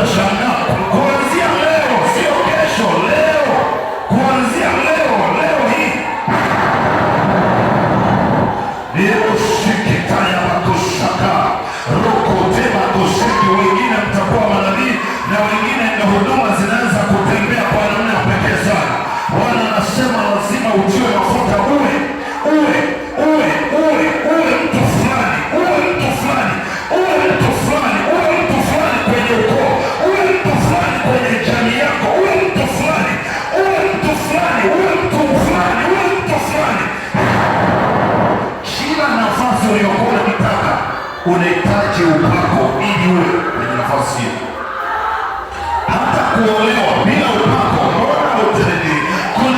Utashangaa kuanzia leo, sio kesho, leo, kuanzia leo hii shikitaya makushaka rokotema kushiki. Wengine mtakuwa manabii na wengine na huduma zinaanza kutembea kwa namna ya pekee sana. Bwana anasema lazima utiwe mafuta, uwe mtu fulani, uwe mtu fulani kwenye ukoo, uwe mtu fulani kwenye jamii yako, uwe mtu fulani. Kila nafasi uliyokuwa unataka unahitaji upako ili uwe kwenye nafasi hiyo. Hata kuolewa bila